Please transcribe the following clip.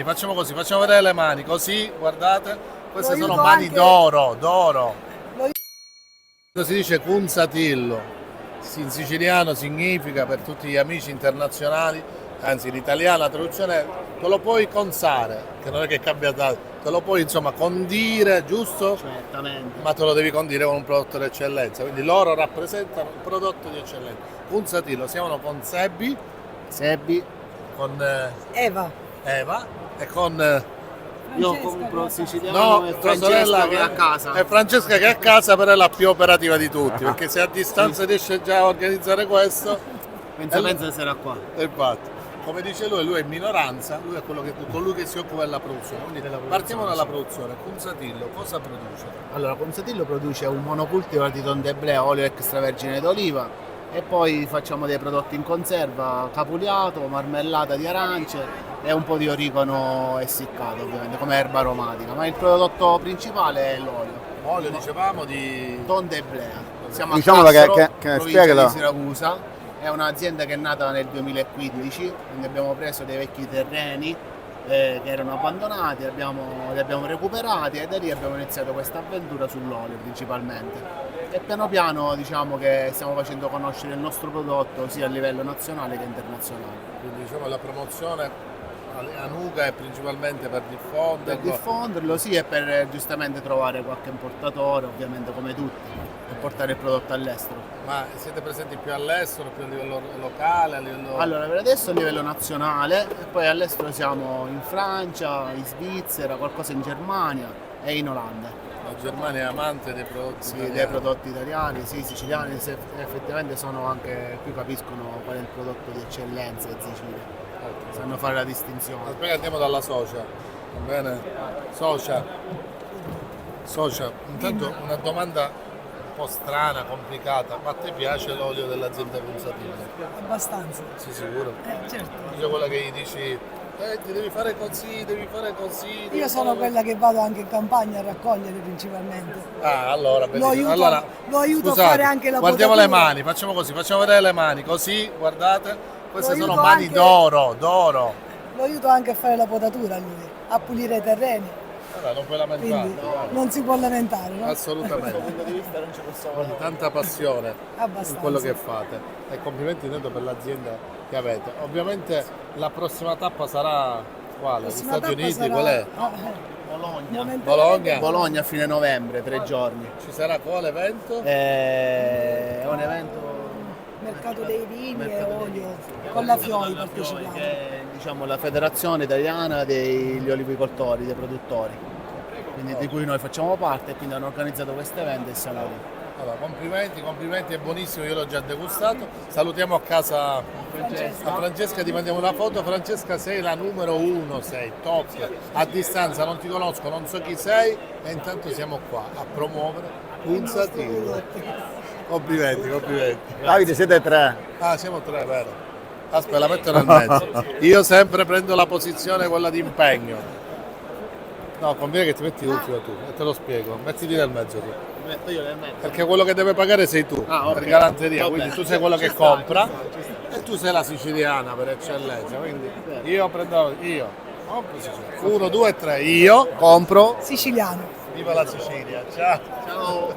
mani, facciamo così, facciamo vedere le mani, così, guardate, queste Lo sono aiuto mani anche- d'oro, d'oro. Lo- Si dice cunzatillo, in siciliano significa per tutti gli amici internazionali, anzi in italiano la traduzione è te lo puoi consare, che non è che cambia tanto, te lo puoi insomma condire, giusto? Certamente. Ma te lo devi condire con un prodotto di eccellenza, quindi loro rappresentano un prodotto di eccellenza. Cunzatillo, siamo con Sebbi, Sebbi, con Eva. Eva e con io Francesca, compro cosa? siciliano e tua sorella Francesca che è a casa. è Francesca che è a casa, però è la più operativa di tutti, perché se a distanza riesce già a organizzare questo, Pensa sarà qua. infatti, come dice lui è in minoranza, lui è colui che si occupa della produzione. Quindi partiamo dalla produzione. Cunzatillo cosa produce? Allora, Consatillo produce un monocultivar di Don de Blé, olio extravergine d'oliva e poi facciamo dei prodotti in conserva, capuliato, marmellata di arance e un po' di origano essiccato ovviamente come erba aromatica, ma il prodotto principale è l'olio. Olio dicevamo di Don de Blé. Siamo Diciamolo a Cassaro, che provincia spiegalo. di Siracusa. È un'azienda che è nata nel 2015, quindi abbiamo preso dei vecchi terreni che erano abbandonati, li abbiamo recuperati e da lì abbiamo iniziato questa avventura sull'olio principalmente. E piano piano diciamo che stiamo facendo conoscere il nostro prodotto sia a livello nazionale che internazionale. quindi diciamo la promozione a Nuga è principalmente per Per diffonderlo. diffonderlo sì e per giustamente trovare qualche importatore, ovviamente come tutti, e portare il prodotto all'estero. Ma siete presenti più all'estero, più a livello locale, a livello... Allora, per adesso a livello nazionale e poi all'estero siamo in Francia, in Svizzera, qualcosa in Germania e in Olanda. La Germania è amante dei prodotti Sì, italiani. dei prodotti italiani, sì, siciliani, effettivamente sono anche, qui capiscono qual è il prodotto di eccellenza in Sicilia, sanno fare la distinzione. Aspetta che andiamo dalla socia, va bene? Socia, intanto una domanda un po' strana, complicata, ma a te piace l'olio dell'azienda Cunzatillo? Abbastanza. Sei sicuro? Certo. Dice quella che gli dici, ti devi fare così, devi fare così. devi Io sono fare-" quella che vado anche in campagna a raccogliere principalmente. Ah, allora, benissimo. aiuto- lo aiuto a fare anche la guardiamo le potatura. mani, facciamo così, facciamo vedere le mani, così, guardate, queste Lo sono aiuto mani anche- d'oro, d'oro. Lo aiuto anche a fare la potatura a lui, a pulire i terreni, Allora, non puoi lamentare, quindi non si può lamentare, no? assolutamente. punto di vista non ci possiamo Tanta passione in Abbastanza. quello che fate e complimenti tanto per l'azienda che avete. Ovviamente la prossima tappa sarà quale? Gli Prossima Stati tappa Uniti, sarà- qual è? Bologna. momentaneamente- Bologna? Bologna a fine novembre, 3 giorni. Ci sarà quale evento? È un evento Mercato dei vini e Mercato dei olio, con la Fioi partecipiamo. che è diciamo, la federazione italiana degli olivicoltori, dei produttori, quindi di cui noi facciamo parte e quindi hanno organizzato questo evento e siamo lì. Allora, complimenti, è buonissimo, io l'ho già degustato. Salutiamo a casa a Francesca, ti mandiamo una foto. Francesca, sei la numero uno, sei top. A distanza non ti conosco, non so chi sei e intanto siamo qua a promuovere Cunzatillo. Complimenti. Davide, siete tre. Ah, siamo tre, vero? Aspetta, la metto nel mezzo. Io sempre prendo la posizione quella di impegno. No, conviene che ti metti l'ultimo tu, e te lo spiego. Mettiti nel mezzo tu. Mi metto io nel mezzo. Perché quello che deve pagare sei tu, Ah, ok. per galanteria, Va quindi bene. tu sei quello che Ci sta, compra ci sta, ci sta. e tu sei la siciliana per eccellenza, quindi io prendo, compro Sicilia. 1, 2, 3, io compro, Siciliano. viva la Sicilia, ciao! Ciao.